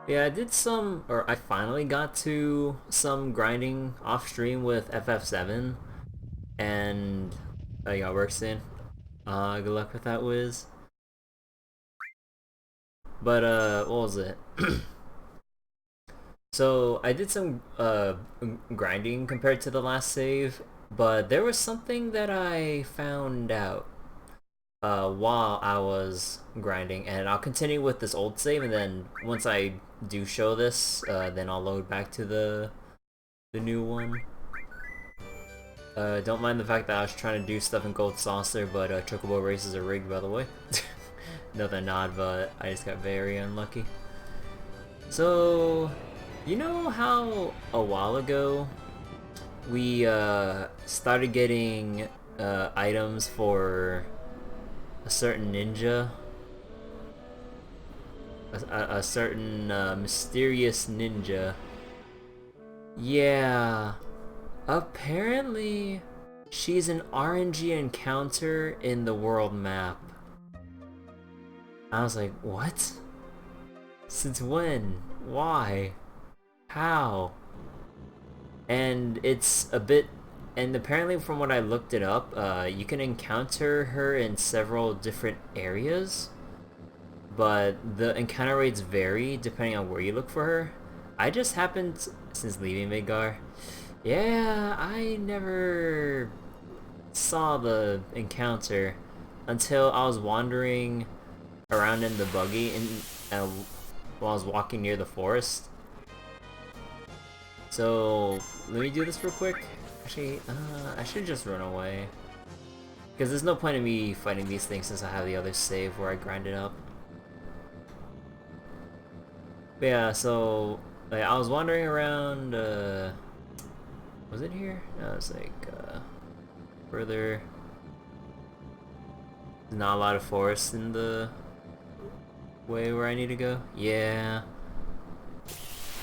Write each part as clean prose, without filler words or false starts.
Yeah, I did some, or I finally got to some grinding off stream with FF7, and yeah, works in. Good luck with that, Wiz. But what was it? So I did some grinding compared to the last save, but there was something that I found out while I was grinding, and I'll continue with this old save, and then once I do show this, then I'll load back to the new one. Don't mind the fact that I was trying to do stuff in Gold Saucer, but Chocobo races are rigged, by the way. No, they're not, but I just got very unlucky. So, you know how a while ago we started getting items for a certain ninja? A certain mysterious ninja. Yeah, apparently she's an RNG encounter in the world map. I was like, what? Since when? Why? How? And it's a bit, and apparently from what I looked it up, you can encounter her in several different areas, but the encounter rates vary depending on where you look for her. I just happened, since leaving Midgar, yeah, I never saw the encounter until I was wandering around in the buggy uh, while I was walking near the forest. So let me do this real quick. Actually, I should just run away. Because there's no point in me fighting these things since I have the other save where I grind it up. But yeah, so like, I was wandering around, was it here? No, it's like, further. There's not a lot of forest in the way where I need to go. Yeah.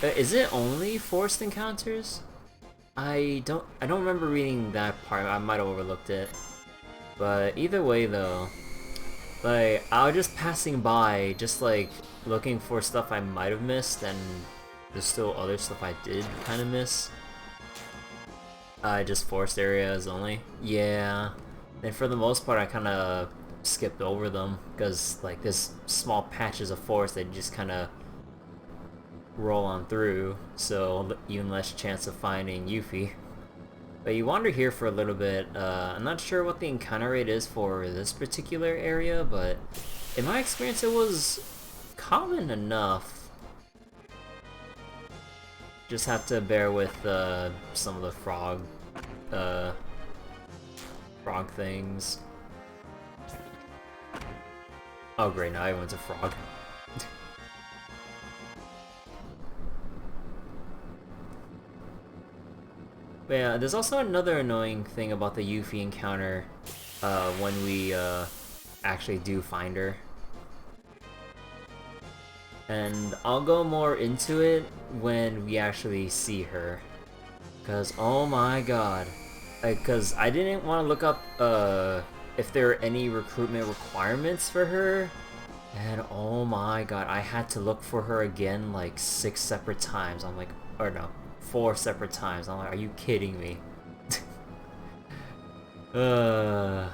Is it only forest encounters? I don't remember reading that part. I might have overlooked it. But either way though, like I was just passing by, just like looking for stuff I might have missed, and there's still other stuff I did kind of miss. Just forest areas only. Yeah. And for the most part, I kind of skipped over them because like there's small patches of forest that just kind of roll on through, so even less chance of finding Yuffie. But you wander here for a little bit. I'm not sure what the encounter rate is for this particular area, but in my experience it was common enough. Just have to bear with some of the uh, frog things. Oh great, now everyone's a frog. But yeah, there's also another annoying thing about the Yuffie encounter when we actually do find her. And I'll go more into it when we actually see her. Because, oh my god. Because I didn't want to look up if there are any recruitment requirements for her. And oh my god, I had to look for her again like 6 separate times. I'm like, or no, 4 separate times. I'm like, are you kidding me? uh,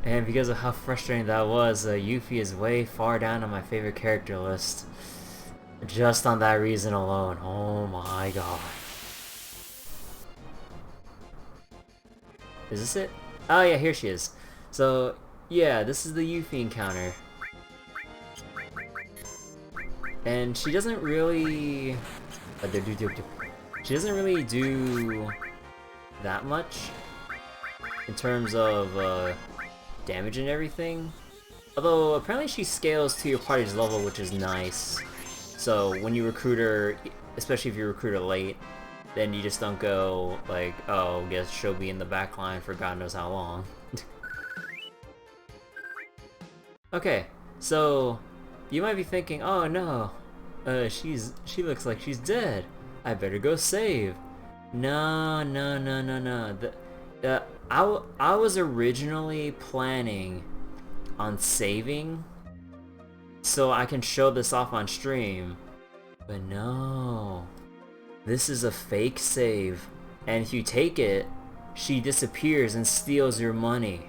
and because of how frustrating that was, Yuffie is way far down on my favorite character list. Just on that reason alone. Oh my god. Is this it? Oh yeah, here she is. So, yeah, this is the Yuffie encounter. And she doesn't really... She doesn't really do that much in terms of damage and everything. Although, apparently she scales to your party's level, which is nice. So, when you recruit her, especially if you recruit her late, then you just don't go, like, oh, guess she'll be in the back line for God knows how long. Okay, so you might be thinking, oh no, she looks like she's dead. I better go save. No, no, no, no, no. I was originally planning on saving so I can show this off on stream. But no. This is a fake save. And if you take it, she disappears and steals your money.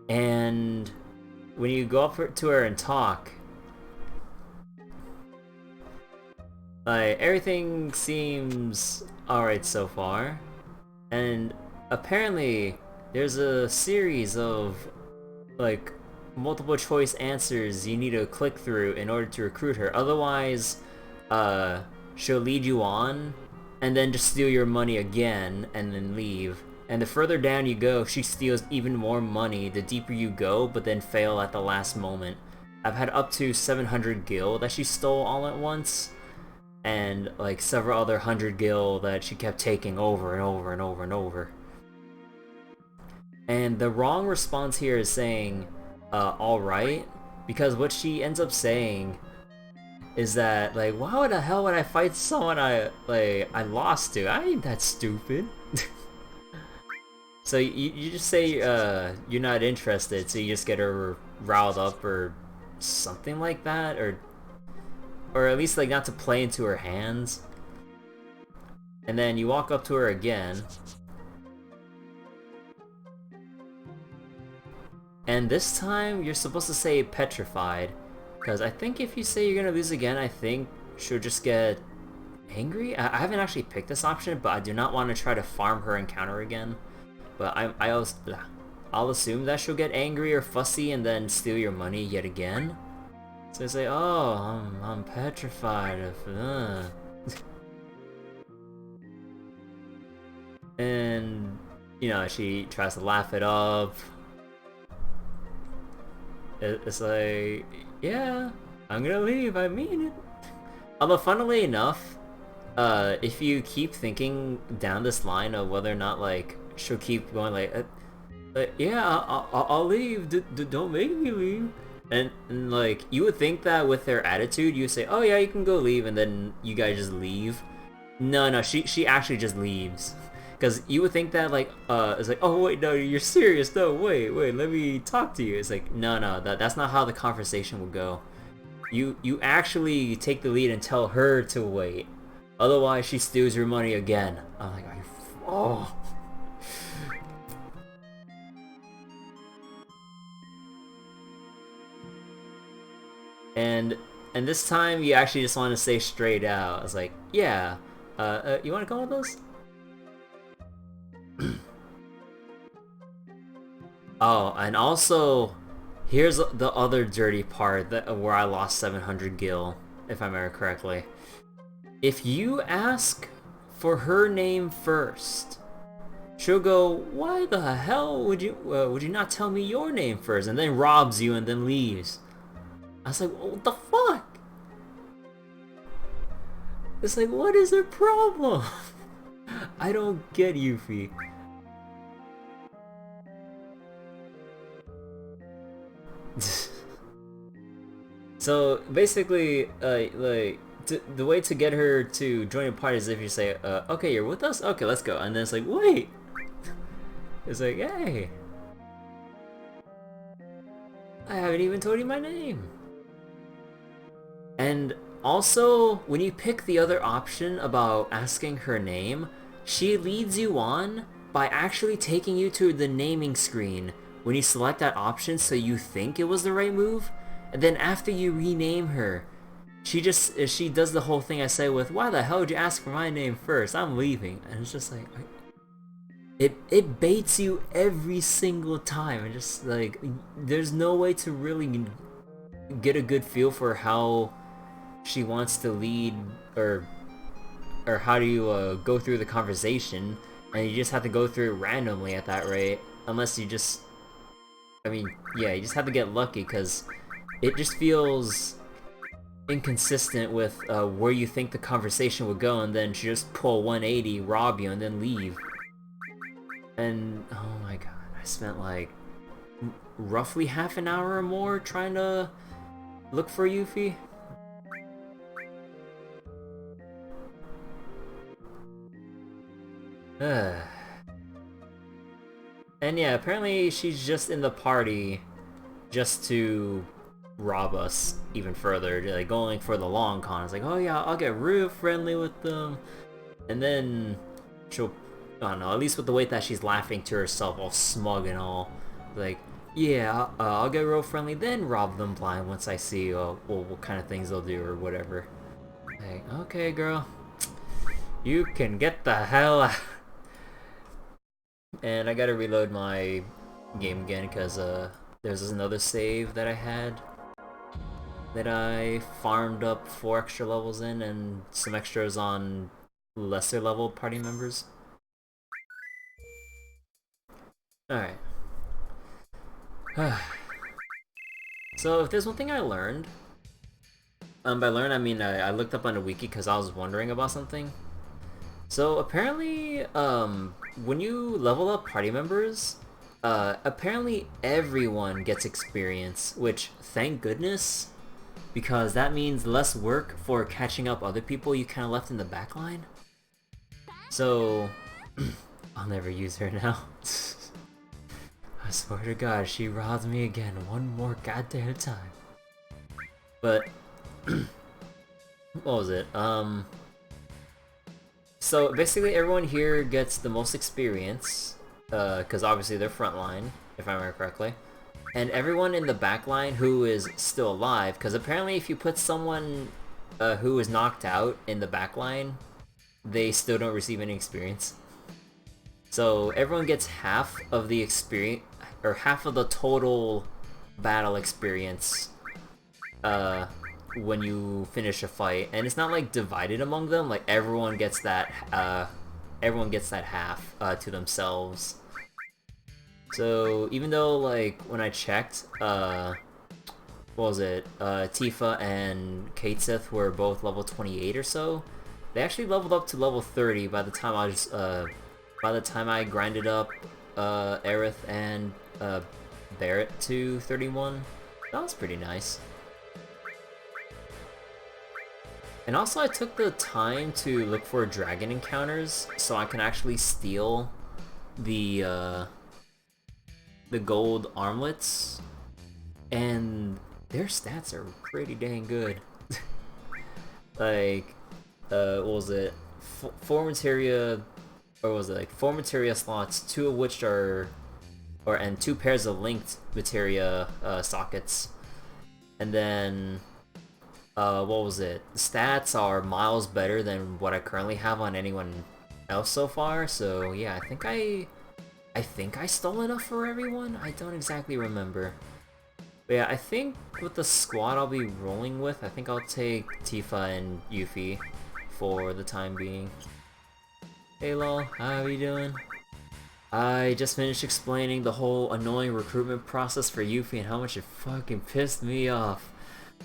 And when you go up to her and talk, like, everything seems alright so far. And apparently, there's a series of, like, multiple choice answers you need to click through in order to recruit her. Otherwise, she'll lead you on, and then just steal your money again, and then leave. And the further down you go, she steals even more money the deeper you go, but then fail at the last moment. I've had up to 700 gil that she stole all at once, and like several other 100 gil that she kept taking over and over and over and over. And the wrong response here is saying, alright, because what she ends up saying is that, like, why the hell would I fight someone I lost to? I ain't that stupid. So you just say you're not interested, so you just get her riled up or something like that, or at least like not to play into her hands. And then you walk up to her again. And this time you're supposed to say petrified, because I think if you say you're gonna lose again, I think she'll just get angry. I haven't actually picked this option, but I do not want to try to farm her encounter again. But I'll assume that she'll get angry or fussy and then steal your money yet again. So I say, oh, I'm petrified of, And, you know, she tries to laugh it up. It's like, yeah, I'm gonna leave, I mean it. Although, funnily enough, if you keep thinking down this line of whether or not, like, she'll keep going like yeah, I'll leave, don't make me leave. And like, you would think that with their attitude, you would say, oh yeah, you can go leave, and then you guys just leave. No, she actually just leaves. Because you would think that, like, it's like, oh wait, no, you're serious, no, wait, let me talk to you. It's like, no, that's not how the conversation would go. You actually take the lead and tell her to wait. Otherwise, she steals your money again. I'm like, oh. And this time, you actually just want to say straight out. I was like, yeah, you want to come with us? Oh, and also, here's the other dirty part where I lost 700 gil, if I remember correctly. If you ask for her name first, she'll go, why the hell would you not tell me your name first? And then robs you and then leaves. I was like, what the fuck? It's like, what is her problem? I don't get Yuffie. So basically, the way to get her to join a party is if you say, okay, you're with us? Okay, let's go. And then it's like, wait! It's like, hey! I haven't even told you my name! And also, when you pick the other option about asking her name, she leads you on by actually taking you to the naming screen when you select that option so you think it was the right move, and then after you rename her, she does the whole thing I say with, why the hell would you ask for my name first? I'm leaving. And it's just like, it baits you every single time, and just like, there's no way to really get a good feel for how she wants to lead, or how do you go through the conversation, and you just have to go through it randomly at that rate, unless you just, I mean, yeah, you just have to get lucky, because it just feels inconsistent with where you think the conversation would go, and then she just pull 180, rob you, and then leave. And, oh my god, I spent like roughly half an hour or more trying to look for Yuffie. And yeah, apparently she's just in the party just to rob us even further, like going for the long con. It's like, oh yeah, I'll get real friendly with them, and then she'll, I don't know, at least with the way that she's laughing to herself, all smug and all, like, yeah, I'll get real friendly, then rob them blind once I see well, what kind of things they'll do or whatever. Like, okay, girl, you can get the hell out. And I gotta reload my game again because there's another save that I had that I farmed up 4 extra levels in and some extras on lesser level party members. Alright. So if there's one thing I learned, by learn I mean I looked up on a wiki because I was wondering about something. So apparently, when you level up party members, apparently everyone gets experience, which thank goodness, because that means less work for catching up other people you kind of left in the backline. So, I'll never use her now. I swear to God, she robs me again one more goddamn time. But, what was it? So basically everyone here gets the most experience, because obviously they're frontline, if I remember correctly. And everyone in the backline who is still alive, because apparently if you put someone who is knocked out in the backline, they still don't receive any experience. So everyone gets half of the experience, or half of the total battle experience when you finish a fight, and it's not like divided among them, like everyone gets that half to themselves. So even though like when I checked, what was it, Tifa and Kateseth were both level 28 or so, they actually leveled up to level 30 by the time I grinded up Aerith and Barrett to 31. That was pretty nice. And also I took the time to look for dragon encounters so I can actually steal the gold armlets, and their stats are pretty dang good. Like, what was it? Four materia, or was it like 4 materia slots, 2 of which are, and 2 pairs of linked materia sockets, and then what was it? The stats are miles better than what I currently have on anyone else so far. So yeah, I think I stole enough for everyone. I don't exactly remember. But yeah, I think with the squad I'll be rolling with, I think I'll take Tifa and Yuffie for the time being. Hey lol, how are you doing? I just finished explaining the whole annoying recruitment process for Yuffie and how much it fucking pissed me off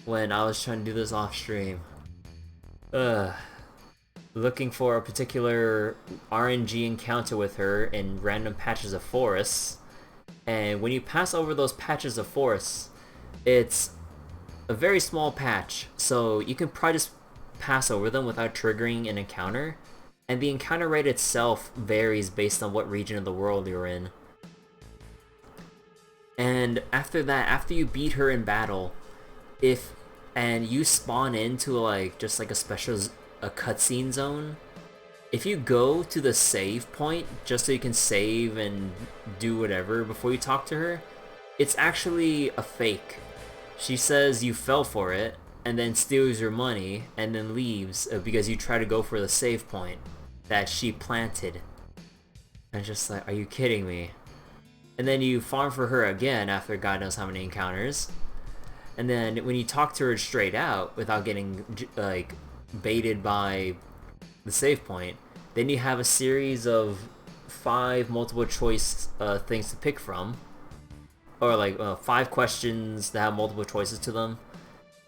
when I was trying to do this off stream. Looking for a particular RNG encounter with her in random patches of forests, and when you pass over those patches of forests, it's a very small patch, so you can probably just pass over them without triggering an encounter, and the encounter rate itself varies based on what region of the world you're in. And after that, after you beat her in battle, and you spawn into like just like a cutscene zone, if you go to the save point just so you can save and do whatever before you talk to her, it's actually a fake. She says you fell for it and then steals your money and then leaves because you try to go for the save point that she planted. And just like, are you kidding me? And then you farm for her again after God knows how many encounters. And then when you talk to her straight out without getting like baited by the save point, then you have a series of 5 multiple choice things to pick from, or like 5 questions that have multiple choices to them.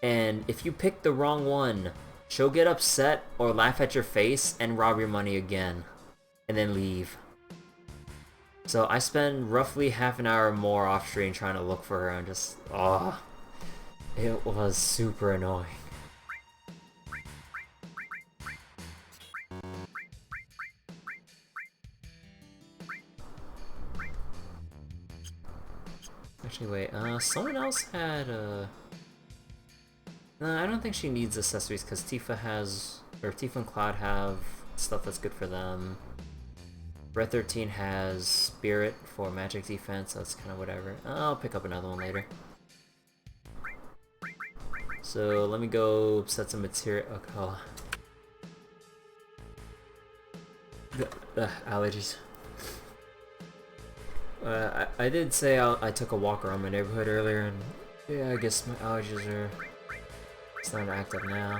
And if you pick the wrong one, she'll get upset or laugh at your face and rob your money again, and then leave. So I spend roughly half an hour more off stream trying to look for her, and just it was super annoying. Actually, wait, someone else had, no, I don't think she needs accessories because Tifa has, or Tifa and Cloud have stuff that's good for them. Red 13 has Spirit for magic defense, so it's kind of whatever. I'll pick up another one later. So let me go set some material. Okay, hold on. Allergies. I did say I took a walk around my neighborhood earlier, and yeah, I guess my allergies are starting to act up now.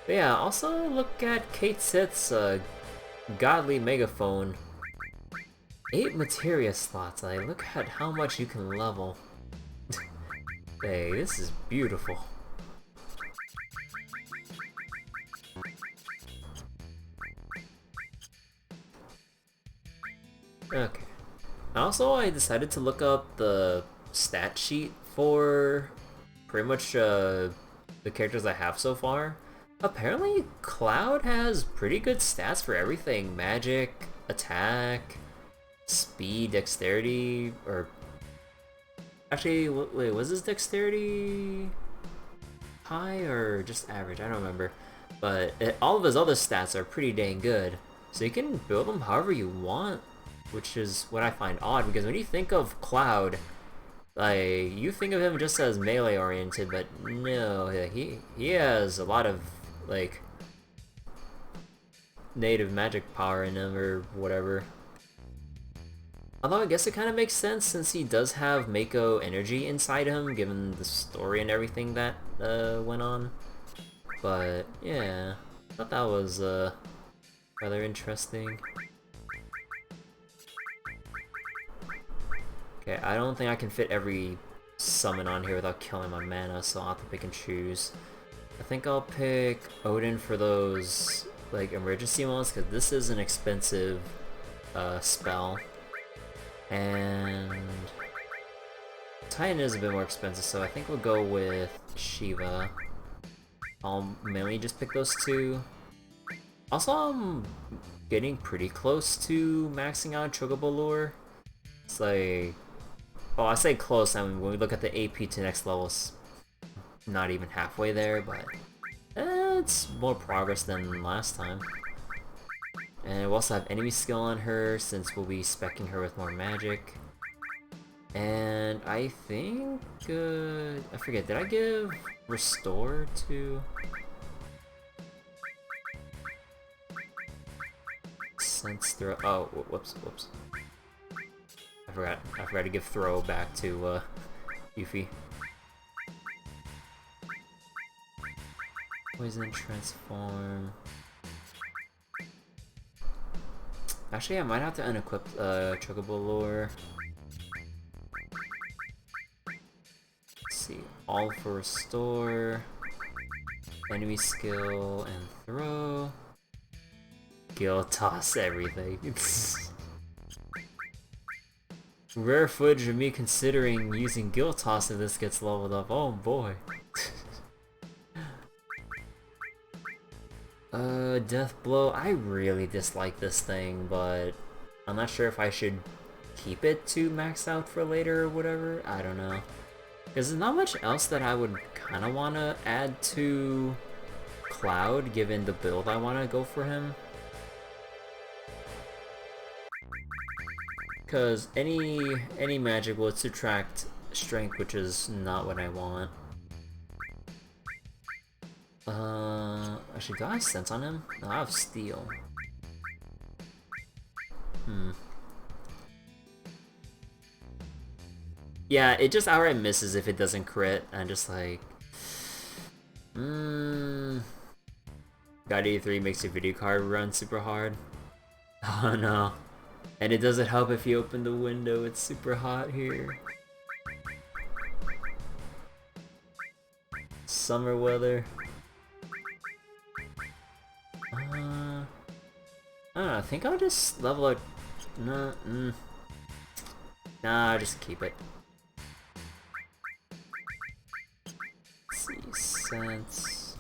But yeah, also look at Kate Sith's godly megaphone. 8 materia slots. Like, look at how much you can level. Hey, this is beautiful. Okay. Also, I decided to look up the stat sheet for pretty much the characters I have so far. Apparently, Cloud has pretty good stats for everything. Magic, attack, speed, dexterity, or... Actually, wait, was his dexterity high or just average? I don't remember. But all of his other stats are pretty dang good. So you can build them however you want, which is what I find odd, because when you think of Cloud, like, you think of him just as melee oriented, but no, he has a lot of, like, native magic power in him or whatever. Although I guess it kind of makes sense since he does have Mako energy inside him, given the story and everything that went on. But yeah, I thought that was rather interesting. Okay, I don't think I can fit every summon on here without killing my mana, so I'll have to pick and choose. I think I'll pick Odin for those like emergency ones, because this is an expensive spell. And Titan is a bit more expensive, so I think we'll go with Shiva. I'll mainly just pick those two. Also, I'm getting pretty close to maxing out Chocobo Lure. It's like... Oh, I say close, I mean, when we look at the AP to next levels, not even halfway there, but it's more progress than last time. And we'll also have enemy skill on her, since we'll be speccing her with more magic. And I think... I forget, did I give Restore to... Sense Throw... Oh, whoops. I forgot to give Throw back to, Yuffie. Poison, Transform... Actually, I might have to unequip Chocobo Lure. Let's see. All for Restore. Enemy Skill and Throw. Gil Toss everything. Rare footage of me considering using Gil Toss if this gets leveled up. Oh boy. Death Blow. I really dislike this thing, but I'm not sure if I should keep it to max out for later or whatever. I don't know. Because there's not much else that I would kind of want to add to Cloud, given the build I want to go for him. Because any magic will subtract strength, which is not what I want. Actually, do I have sense on him? No, I have steel. Yeah, it just outright misses if it doesn't crit. I'm just like... God 83 makes your video card run super hard. Oh no. And it doesn't help if you open the window, it's super hot here. Summer weather. I don't know, I think I'll just level up. Nah, I'll just keep it. Let's see, sense.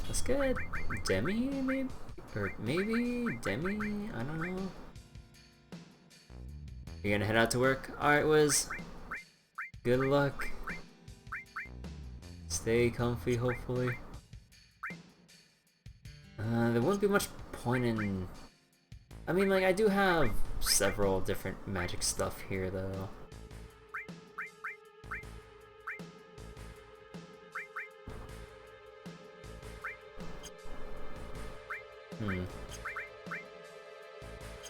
Let's get Demi, maybe? Or maybe Demi? I don't know. You gonna head out to work? Alright, Wiz. Good luck. Stay comfy, hopefully. There wouldn't be much point in... I mean, like, I do have several different magic stuff here, though.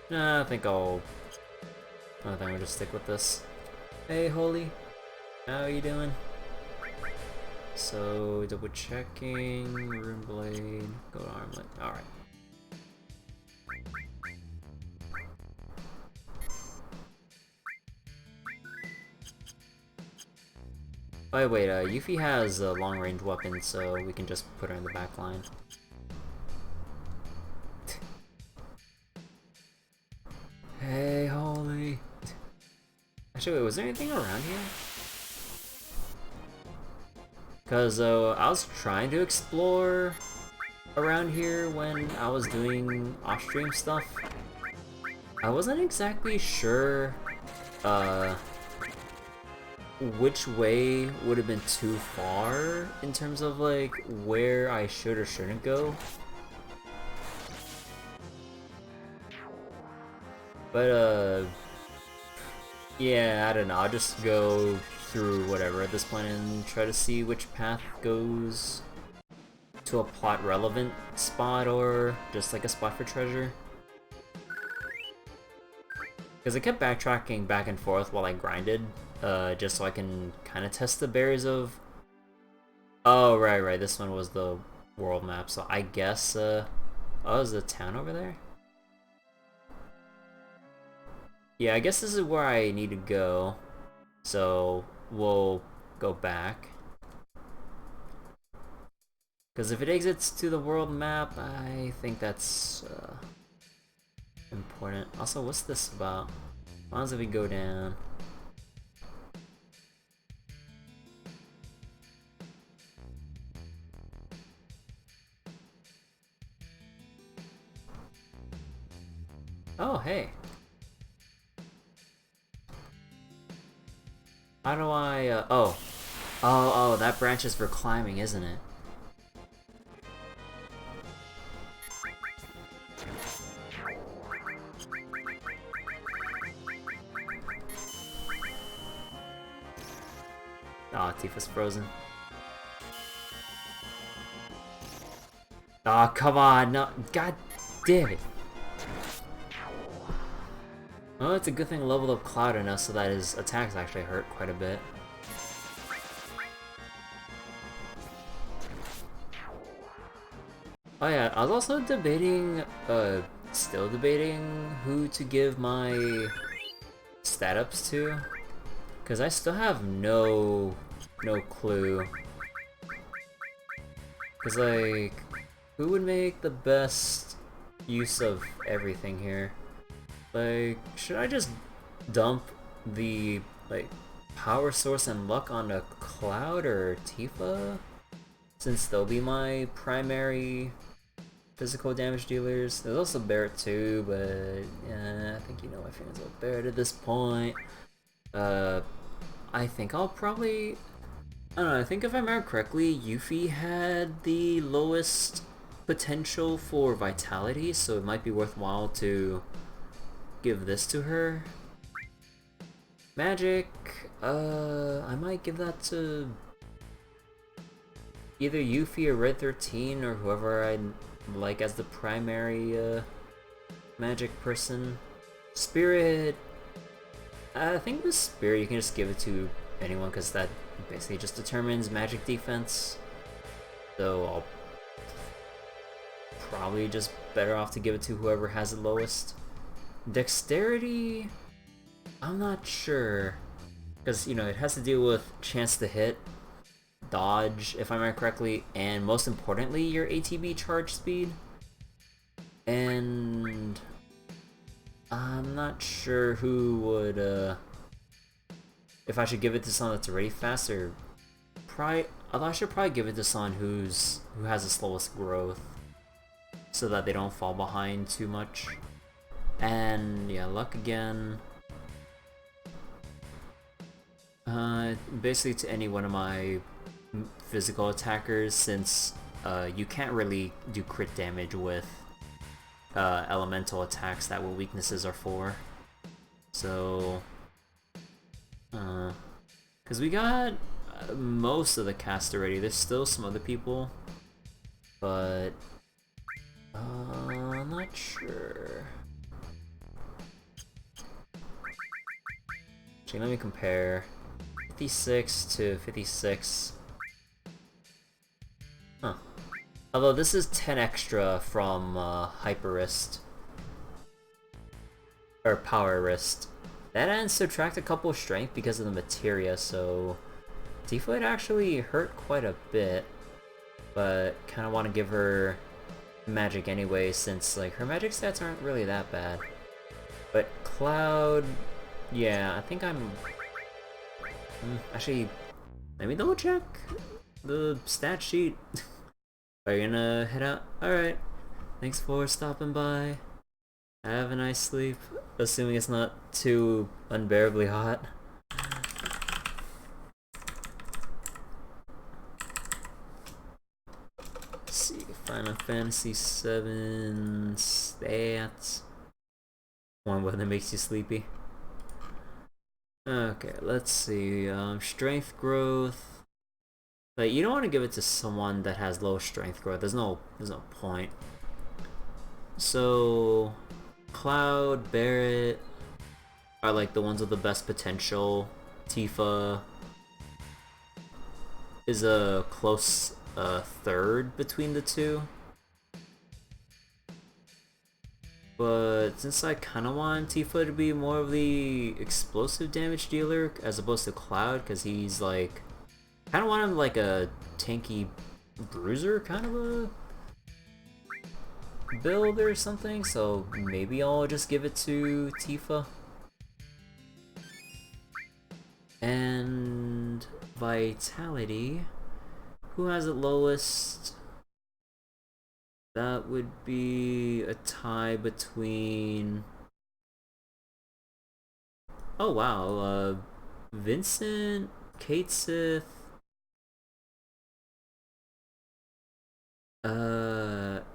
Nah, I think I'll just stick with this. Hey, Holy. How you doing? So, double checking, Rune Blade, go to Armlet. Alright. Oh wait, Yuffie has a long-range weapon, so we can just put her in the back line. Hey, Holy. Actually, wait, was there anything around here? Because I was trying to explore around here when I was doing off-stream stuff. I wasn't exactly sure which way would have been too far in terms of like where I should or shouldn't go. But yeah, I don't know, I'll just go through whatever at this point and try to see which path goes to a plot relevant spot or just like a spot for treasure. Because I kept backtracking back and forth while I grinded, just so I can kind of test the berries of... Oh, right, this one was the world map, so I guess, oh, is the town over there? Yeah, I guess this is where I need to go, so we'll go back. Because if it exits to the world map, I think that's important. Also, what's this about? As long as we go down. Oh, hey. How do I, oh, that branch is for climbing, isn't it? Aw, oh, Tifa's frozen. Aw, oh, come on, no, god damn it. Well, it's a good thing I leveled up Cloud enough so that his attacks actually hurt quite a bit. Oh yeah, I was also debating, still debating who to give my stat ups to. Because I still have no clue. Because, like, who would make the best use of everything here? Like, should I just dump the, like, power source and luck onto Cloud or Tifa? Since they'll be my primary physical damage dealers. There's also Barret too, but yeah, I think you know my feelings about Barret at this point. I think I'll probably... I don't know, I think if I remember correctly, Yuffie had the lowest potential for vitality, so it might be worthwhile to give this to her. Magic, I might give that to either Yuffie or Red 13 or whoever I like as the primary magic person. Spirit, I think with Spirit you can just give it to anyone because that basically just determines magic defense. So I'll probably just better off to give it to whoever has the lowest. Dexterity, I'm not sure. Because, you know, it has to deal with chance to hit, dodge, if I remember correctly, and most importantly, your ATB charge speed. And I'm not sure who would, if I should give it to someone that's already faster. Although I should probably give it to someone who has the slowest growth, so that they don't fall behind too much. And yeah, luck again. Basically to any one of my physical attackers, since you can't really do crit damage with elemental attacks that what weaknesses are for. So, because we got most of the cast already. There's still some other people, but I'm not sure. Actually, let me compare 56 to 56. Huh. Although this is 10 extra from Hyper-Wrist. Or Power Wrist. That and subtract a couple strength because of the materia, so Tifa would actually hurt quite a bit. But kind of want to give her magic anyway, since like her magic stats aren't really that bad. But Cloud, yeah, I think I'm... actually, let me double check the stat sheet. Are you gonna head out? Alright. Thanks for stopping by. Have a nice sleep. Assuming it's not too unbearably hot. Let's see, Final Fantasy VII stats. One that makes you sleepy. Okay, let's see. Strength growth. Like, you don't want to give it to someone that has low strength growth. There's no point. So, Cloud, Barret are like the ones with the best potential. Tifa is a close third between the two. But since I kind of want Tifa to be more of the explosive damage dealer as opposed to Cloud, because he's like... kind of want him like a tanky bruiser kind of a build or something, so maybe I'll just give it to Tifa. And Vitality, who has it lowest? That would be a tie between... oh wow, Vincent, Kate Sith,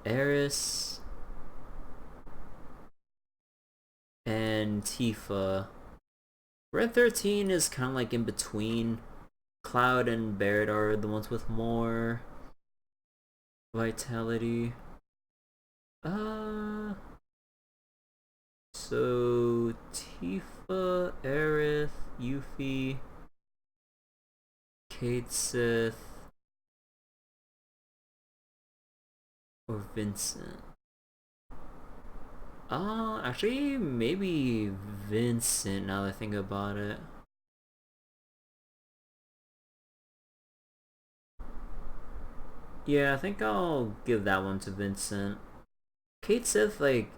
Eris, and Tifa. Red 13 is kind of like in between. Cloud and Barret are the ones with more vitality. So Tifa, Aerith, Yuffie, Kate Sith, or Vincent. Actually, maybe Vincent, now that I think about it. Yeah, I think I'll give that one to Vincent. Kate Sith, like,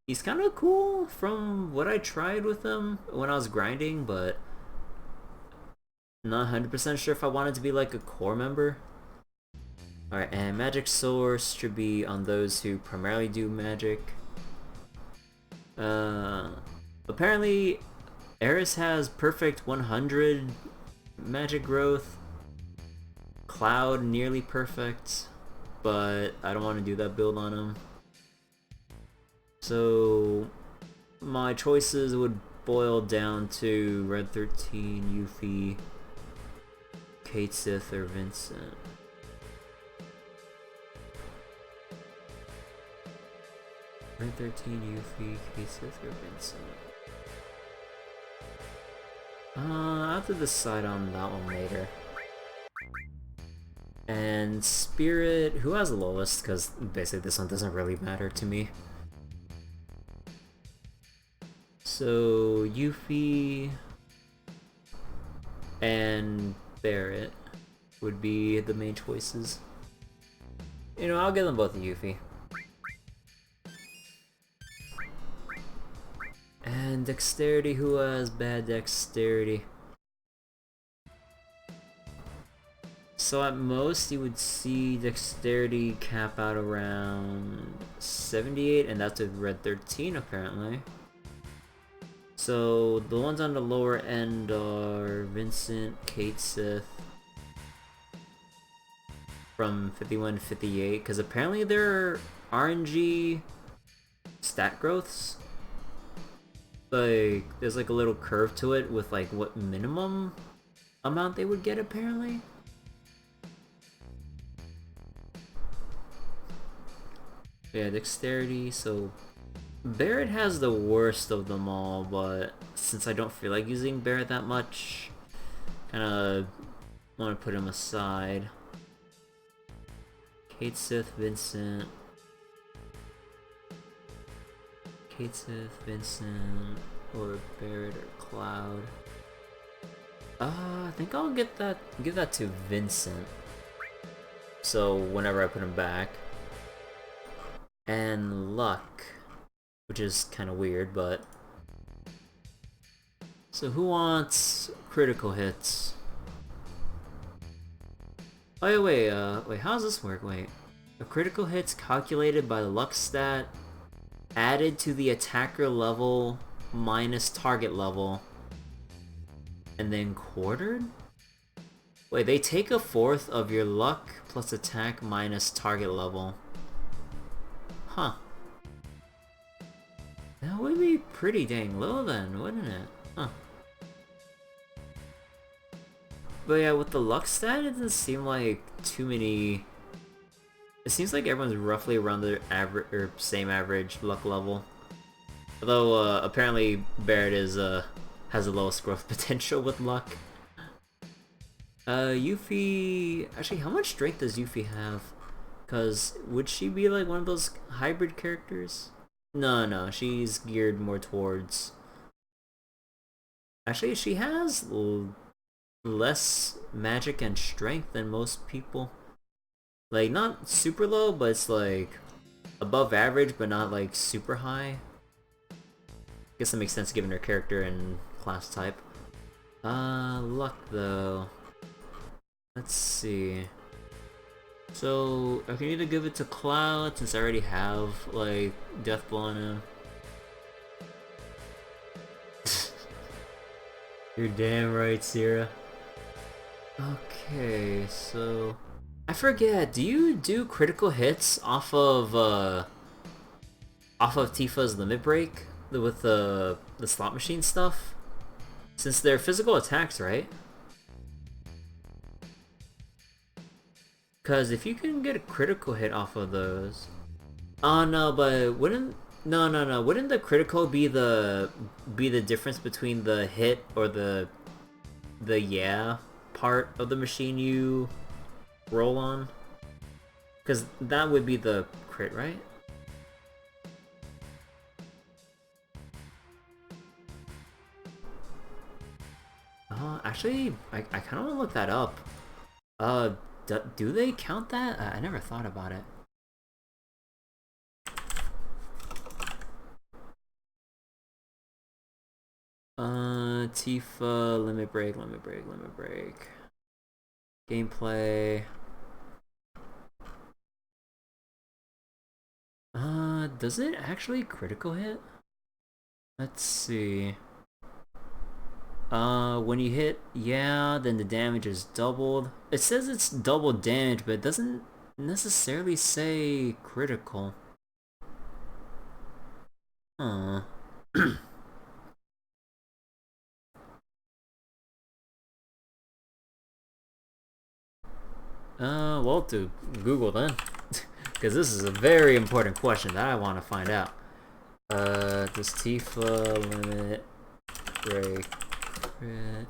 he's kind of cool from what I tried with him when I was grinding, but not 100% sure if I wanted to be like a core member. Alright, and magic source should be on those who primarily do magic. Apparently, Eris has perfect 100 magic growth. Cloud nearly perfect, but I don't want to do that build on him. So my choices would boil down to Red 13, Yuffie, Kate Sith, or Vincent. Red 13, Yuffie, Kate Sith, or Vincent. I'll have to decide on that one later. And Spirit, who has the lowest? Because basically this one doesn't really matter to me. So Yuffie and Barret would be the main choices. You know, I'll give them both a Yuffie. And Dexterity, who has bad Dexterity? So at most you would see Dexterity cap out around 78, and that's a Red 13 apparently. So the ones on the lower end are Vincent, Kate Sith from 51 to 58, because apparently there are RNG stat growths. Like, there's like a little curve to it with like what minimum amount they would get apparently. Yeah, dexterity, so Barrett has the worst of them all, but since I don't feel like using Barrett that much, kinda want to put him aside. Kate Sith, Vincent. Kate Sith, Vincent, or Barrett or Cloud. I think I'll give that to Vincent. So whenever I put him back. And luck, which is kind of weird, but... So who wants critical hits? Oh wait, how does this work? Wait. A critical hit's calculated by the luck stat added to the attacker level minus target level and then quartered? Wait, they take a fourth of your luck plus attack minus target level. Huh. That would be pretty dang low then, wouldn't it? Huh. But yeah, with the luck stat, it doesn't seem like too many... It seems like everyone's roughly around the average or same average luck level. Although apparently Barrett is has the lowest growth potential with luck. Yuffie... Actually, how much strength does Yuffie have? Because would she be like one of those hybrid characters? No, she's geared more towards... Actually, she has less magic and strength than most people. Like, not super low, but it's like above average, but not like super high. I guess that makes sense given her character and class type. Luck though. Let's see. So, I can either give it to Cloud, since I already have, like, Death Blow on him. You're damn right, Sierra. Okay, so... I forget, do you do critical hits off of Tifa's limit break? With the slot machine stuff? Since they're physical attacks, right? Because if you can get a critical hit off of those... Oh no, but wouldn't... No. Wouldn't the critical be the difference between the hit or the yeah part of the machine you roll on? Because that would be the crit, right? Actually, I kind of want to look that up. Do they count that? I never thought about it. Tifa, limit break. Gameplay. Does it actually critical hit? Let's see. When you hit, yeah, then the damage is doubled. It says it's double damage, but it doesn't necessarily say critical. Huh. Well, to Google then. Because this is a very important question that I want to find out. Does Tifa limit break crit?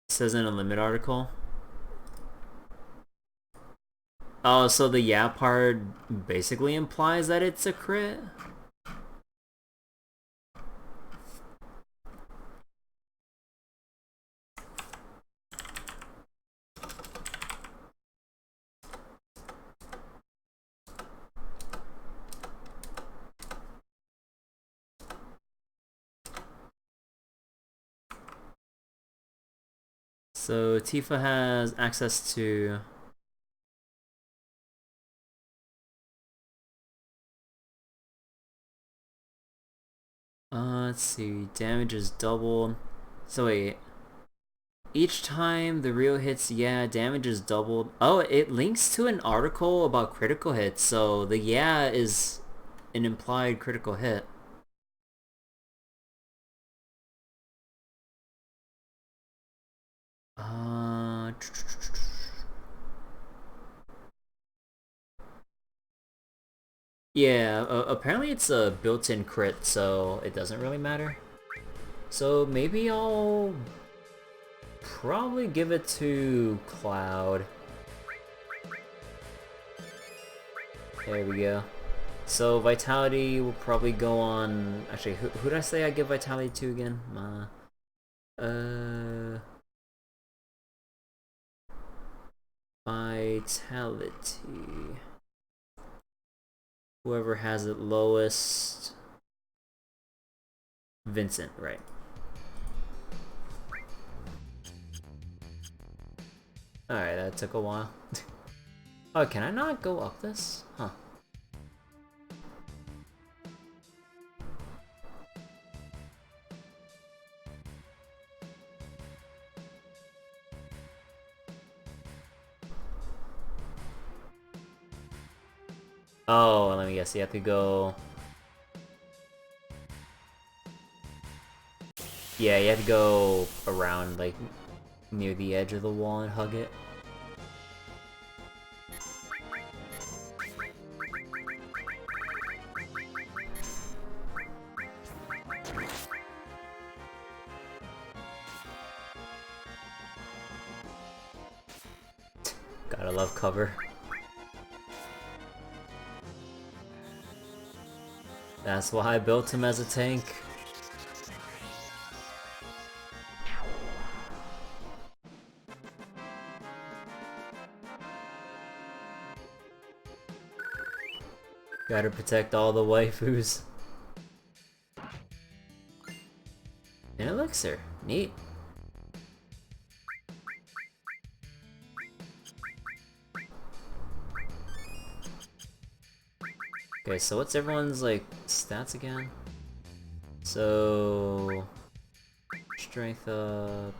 It says in a limit article. Oh, so the yeah part basically implies that it's a crit? So Tifa has access to let's see. Damage is doubled. So wait. Each time the real hits, yeah, damage is doubled. Oh, it links to an article about critical hits, so the yeah is an implied critical hit. Yeah, apparently it's a built-in crit, so it doesn't really matter. So maybe I'll probably give it to Cloud. There we go. So Vitality will probably go on... Actually, who did I say I give Vitality to again? Vitality. Whoever has it lowest... Vincent, right. Alright, that took a while. Oh, can I not go up this? Huh. Oh, let me guess, you have to go... Yeah, you have to go around, like, near the edge of the wall and hug it. Gotta love cover. That's why I built him as a tank. Gotta protect all the waifus. An elixir. Neat. Okay, so what's everyone's, like, stats again? So... Strength up...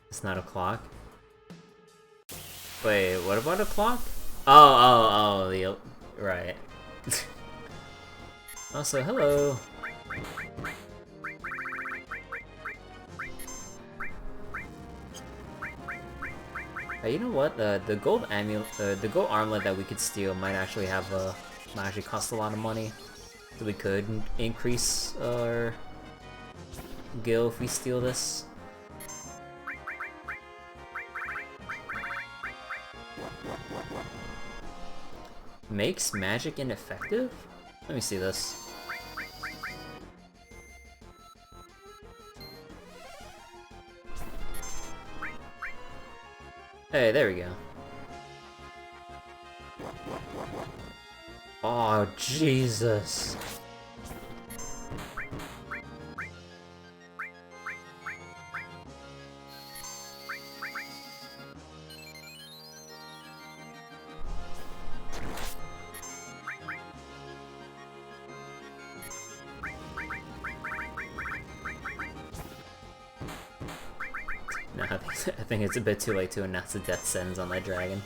It's not a clock? Wait, what about a clock? Oh, the... Right. Also, hello! You know what? The gold amulet, the gold armlet that we could steal might actually have might actually cost a lot of money. So we could increase our gil if we steal this. Makes magic ineffective? Let me see this. Hey, there we go. Oh, Jesus. No, I think it's a bit too late to announce the death sentence on that dragon.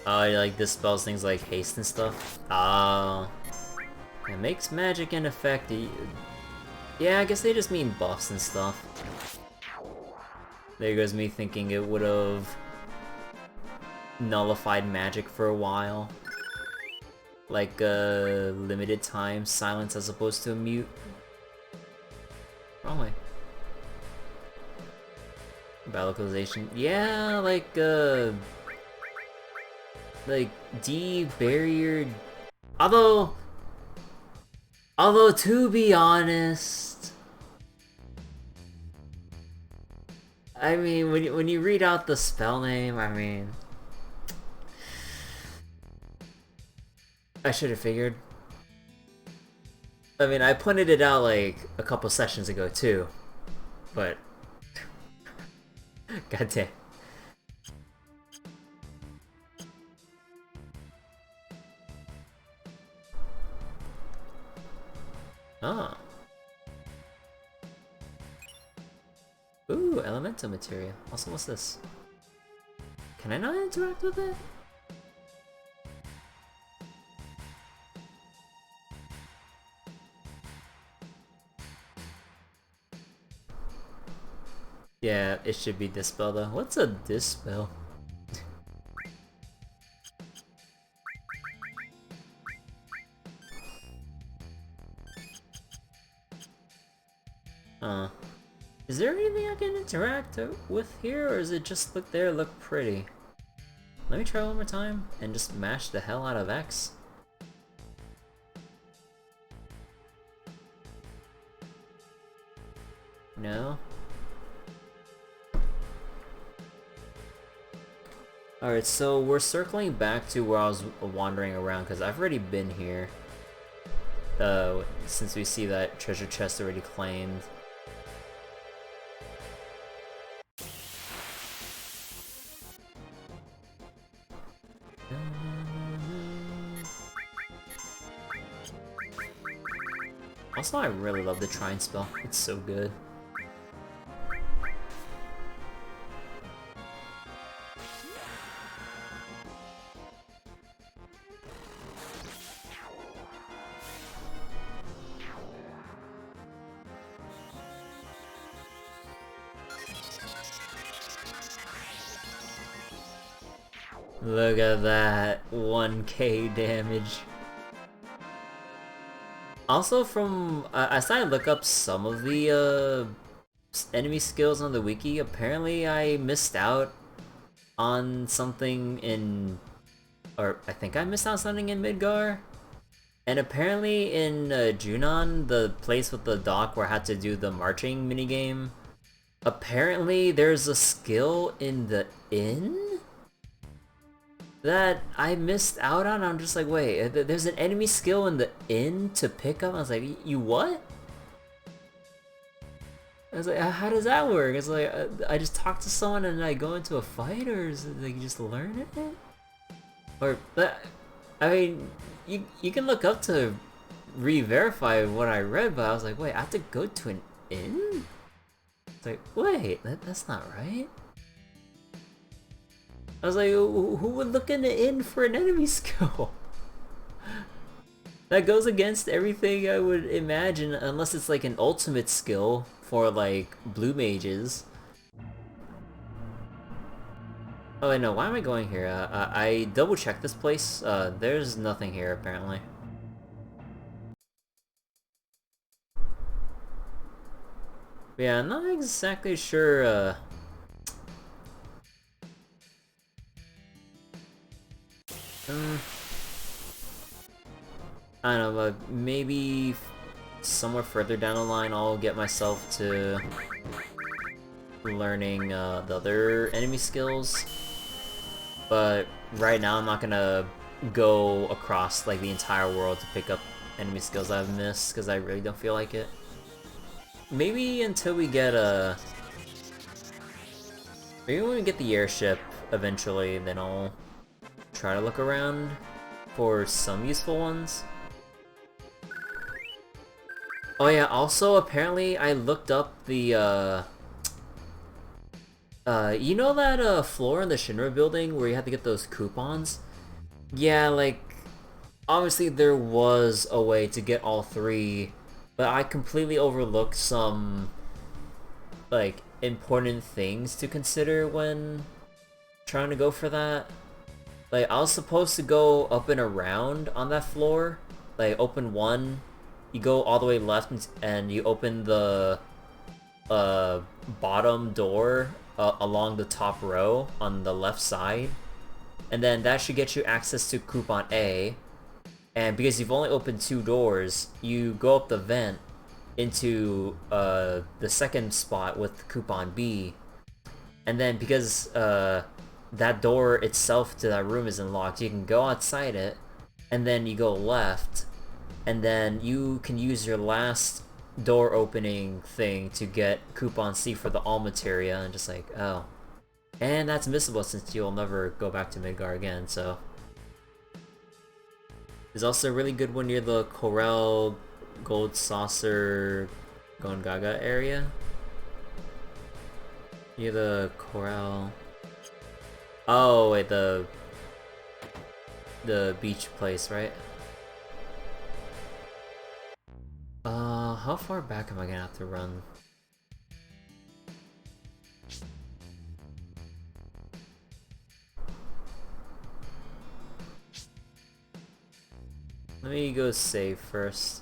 Oh, like dispels things like haste and stuff? Oh. It makes magic ineffective. Yeah, I guess they just mean buffs and stuff. There goes me thinking it would've nullified magic for a while. Like a limited time silence as opposed to a mute. Wrong way. Battle localization. Yeah, like de-barrier. Although to be honest, I mean, when you read out the spell name, I mean, I should have figured. I mean, I pointed it out like a couple sessions ago too, but goddamn. Ah. Ooh, elemental materia. Also, what's this? Can I not interact with it? Yeah, it should be Dispel though. What's a Dispel? Is there anything I can interact with here, or is it just look there, look pretty? Let me try one more time and just mash the hell out of X. No? Alright, so we're circling back to where I was wandering around, because I've already been here. Since we see that treasure chest already claimed. Also, I really love the Trine spell. It's so good. Look at that, 1k damage. Also I started to look up some of the enemy skills on the wiki. Apparently I missed out on something in... or I think I missed out on something in Midgar. And apparently in Junon, the place with the dock where I had to do the marching minigame, apparently there's a skill in the inn that I missed out on. I'm just like, wait, there's an enemy skill in the inn to pick up? I was like, you what? I was like, how does that work? It's like, I just talk to someone and I go into a fight, or is it like you just learn it? Or, I mean, you can look up to re-verify what I read, but I was like, wait, I have to go to an inn? It's like, wait, that's not right. I was like, who would look in the inn for an enemy skill? That goes against everything I would imagine, unless it's like an ultimate skill for like blue mages. Oh wait, no, why am I going here? I double checked this place. There's nothing here apparently. But yeah, I'm not exactly sure, I don't know, but maybe somewhere further down the line I'll get myself to learning the other enemy skills. But right now I'm not gonna go across like the entire world to pick up enemy skills I've missed, because I really don't feel like it. Maybe until we get maybe when we get the airship eventually, then I'll try to look around for some useful ones. Oh yeah, also apparently I looked up the you know that floor in the Shinra building where you had to get those coupons? Yeah, like obviously there was a way to get all three, but I completely overlooked some like important things to consider when trying to go for that. Like I was supposed to go up and around on that floor, like open one, you go all the way left and you open the bottom door along the top row on the left side, and then that should get you access to coupon A. And because you've only opened 2 doors, you go up the vent into the second spot with coupon B, and then because that door itself to that room isn't locked, you can go outside it, and then you go left, and then you can use your last door opening thing to get coupon C for the all materia, and just like, oh. And that's missable since you'll never go back to Midgar again, so. There's also a really good one near the Corel gold saucer Going Gaga area. Near the corral. Oh wait, the beach place, right? How far back am I gonna have to run? Let me go save first.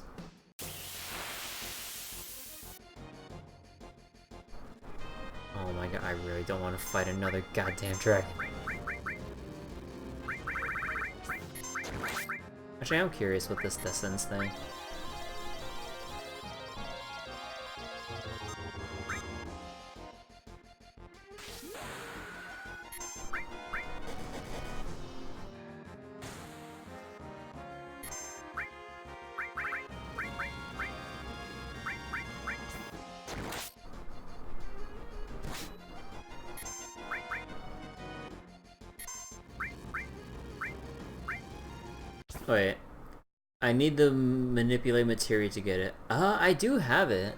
Oh my god, I really don't want to fight another goddamn dragon. Actually, I'm curious with this distance thing. Wait, I need the manipulate materia to get it. I do have it.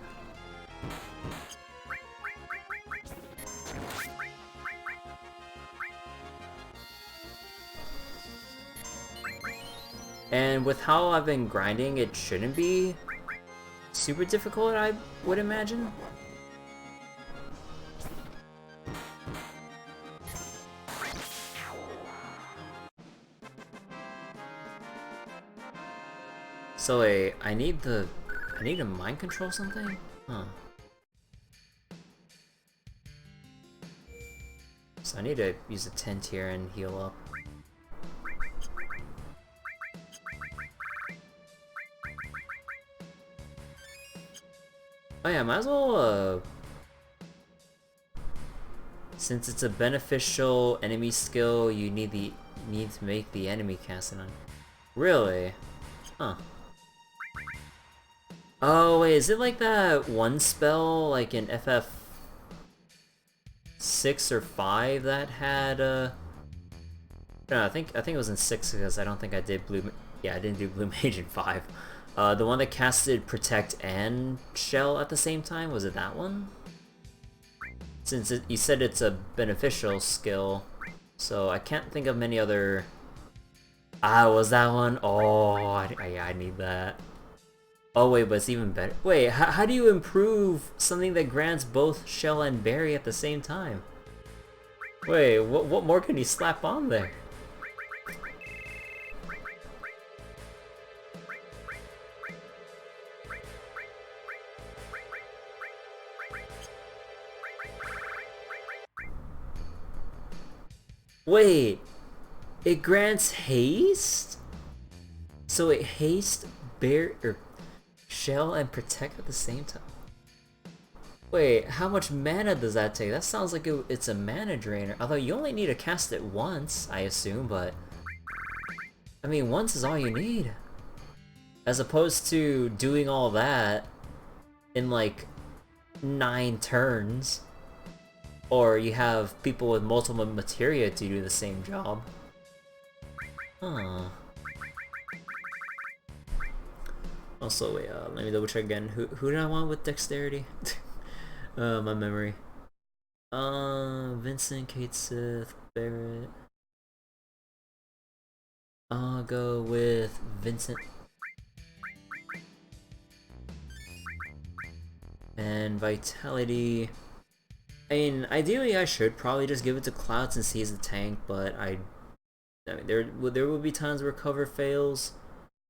And with how I've been grinding, it shouldn't be super difficult, I would imagine. So wait, I need to mind control something? Huh. So I need to use a tent here and heal up. Oh yeah, might as well, since it's a beneficial enemy skill, you need to make the enemy cast it on. Really? Huh. Oh wait, is it like that one spell like in FF 6 or 5 that had no, I think it was in 6 because I don't think I did blue. Yeah, I didn't do blue mage in 5. The one that casted protect and shell at the same time, was it that one? Since you said it's a beneficial skill, so I can't think of many other. Ah, was that one? Oh, I need that. Oh wait, but it's even better. Wait, how do you improve something that grants both shell and berry at the same time? Wait, what more can you slap on there? Wait, it grants haste? So it haste, shell, and protect at the same time? Wait, how much mana does that take? That sounds like it's a mana drainer. Although you only need to cast it once, I assume, but... I mean, once is all you need. As opposed to doing all that in like 9 turns. Or you have people with multiple materia to do the same job. Huh. Also, wait, let me double check again. Who did I want with dexterity? My memory. Vincent, Kate Sith, Barrett. I'll go with Vincent. And Vitality. I mean, ideally I should probably just give it to Cloud since he's the tank, but I mean, there will be times where cover fails.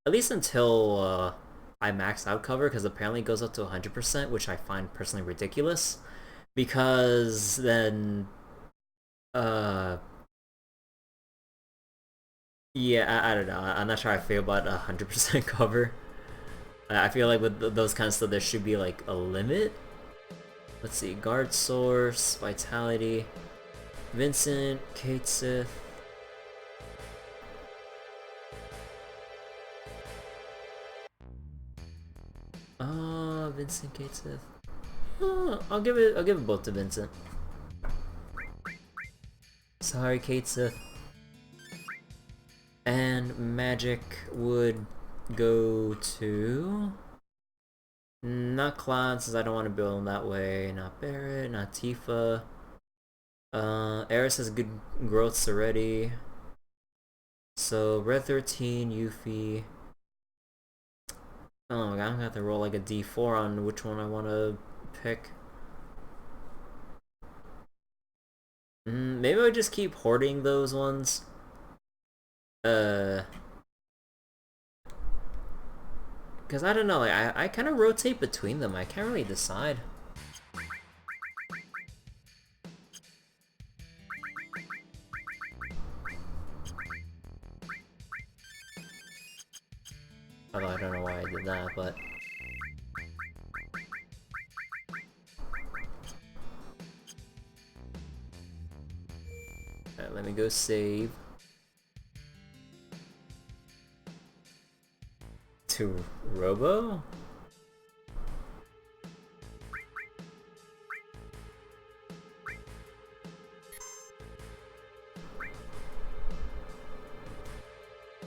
At least until I max out cover, because apparently it goes up to 100%, which I find personally ridiculous. Because then, yeah, I don't know. I'm not sure how I feel about 100% cover. I feel like with those kind of stuff, there should be like a limit. Let's see, Guard Source, Vitality, Vincent, Kate Sith. Vincent, Kate Sith. I'll give it both to Vincent. Sorry, Kate Sith. And magic would go to Not Cloud, since I don't want to build him that way. Not Barret, not Tifa. Eris has good growths already. So, Red 13, Yuffie. Oh my god, I'm gonna have to roll like a d4 on which one I want to pick. Maybe I just keep hoarding those ones. Because I don't know, like, I kind of rotate between them. I can't really decide. Although I don't know why I did that, but... Alright, let me go save. To Robo?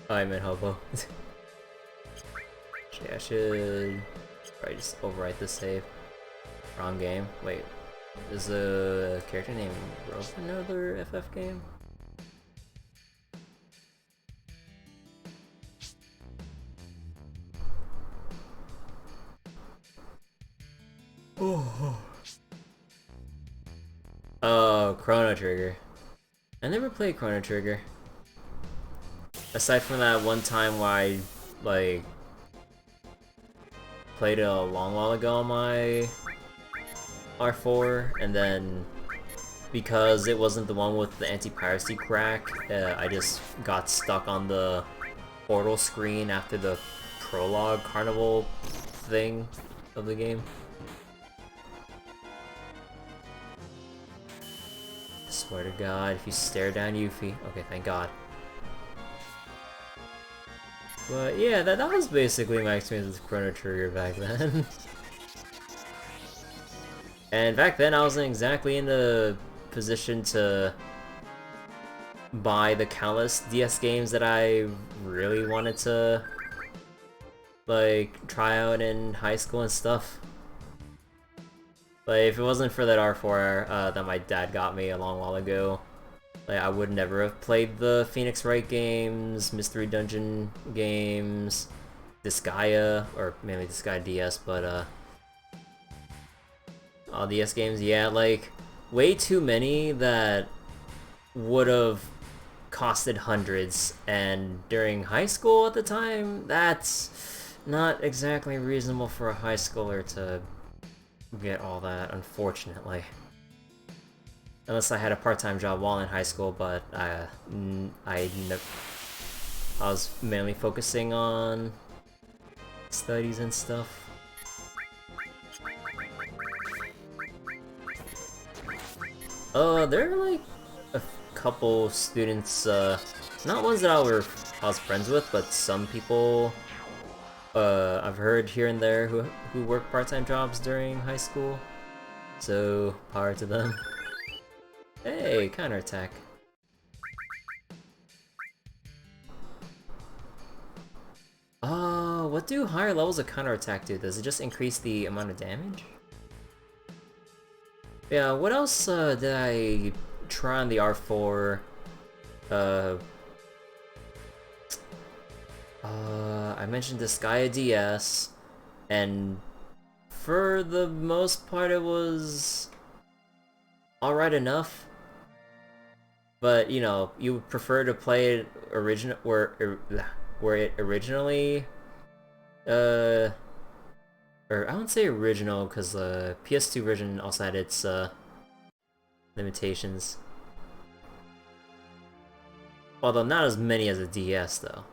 Oh, I meant Hobo. I should probably just overwrite the save. Wrong game. Wait, is a character named Robo another FF game? Oh, Chrono Trigger. I never played Chrono Trigger. Aside from that one time where I, like, played it a long while ago on my R4, and then because it wasn't the one with the anti-piracy crack, I just got stuck on the portal screen after the prologue carnival thing of the game. I swear to God, if you stare down Yuffie... Okay, thank God. But yeah, that was basically my experience with Chrono Trigger back then. And back then I wasn't exactly in the position to buy the countless DS games that I really wanted to, like, try out in high school and stuff. Like, if it wasn't for that R4 that my dad got me a long while ago, like, I would never have played the Phoenix Wright games, Mystery Dungeon games, Disgaea, or mainly Disgaea DS, but all DS games, yeah, like, way too many that would have costed hundreds, and during high school at the time, that's not exactly reasonable for a high schooler to get all that, unfortunately. Unless I had a part-time job while in high school, but I was mainly focusing on studies and stuff. There are like a couple students, not ones that I was friends with, but some people I've heard here and there who work part-time jobs during high school. So power to them. Hey, counterattack. What do higher levels of counterattack do? Does it just increase the amount of damage? Yeah, what else did I try on the R4? I mentioned Disgaea DS, and for the most part it was alright enough. But, you know, you would prefer to play it where it originally, or I wouldn't say original, because the PS2 version also had its, limitations. Although not as many as a DS, though.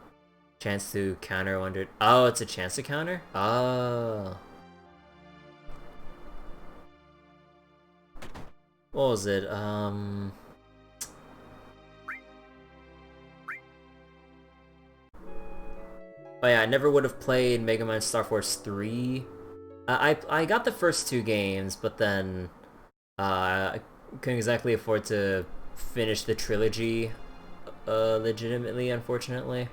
Chance to counter 100. Oh, it's a chance to counter? Oh. What was it? Oh yeah, I never would have played Mega Man Star Force 3. I got the first two games, but then I couldn't exactly afford to finish the trilogy legitimately, unfortunately.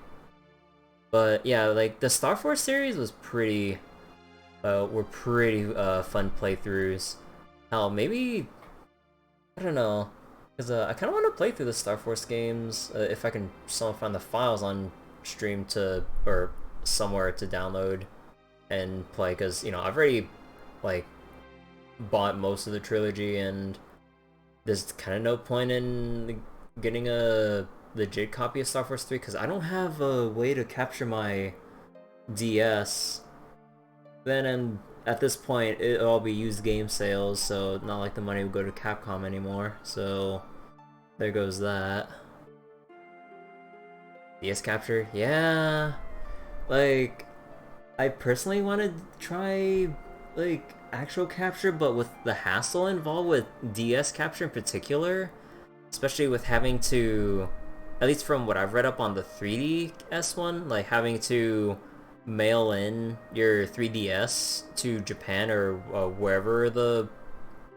But yeah, like the Star Force series was pretty were pretty fun playthroughs. Hell, maybe I don't know, because I kind of want to play through the Star Force games if I can somehow find the files on stream to or somewhere to download and play. Because I've already like bought most of the trilogy, and there's kind of no point in getting a legit copy of Star Force 3 because I don't have a way to capture my DS. Then and at this point it'll all be used game sales, so not like the money would go to Capcom anymore. So there goes that. DS capture, yeah. Like I personally want to try like actual capture, but with the hassle involved with DS capture in particular, especially with having to, at least from what I've read up on the 3DS one, like having to mail in your 3DS to Japan or wherever the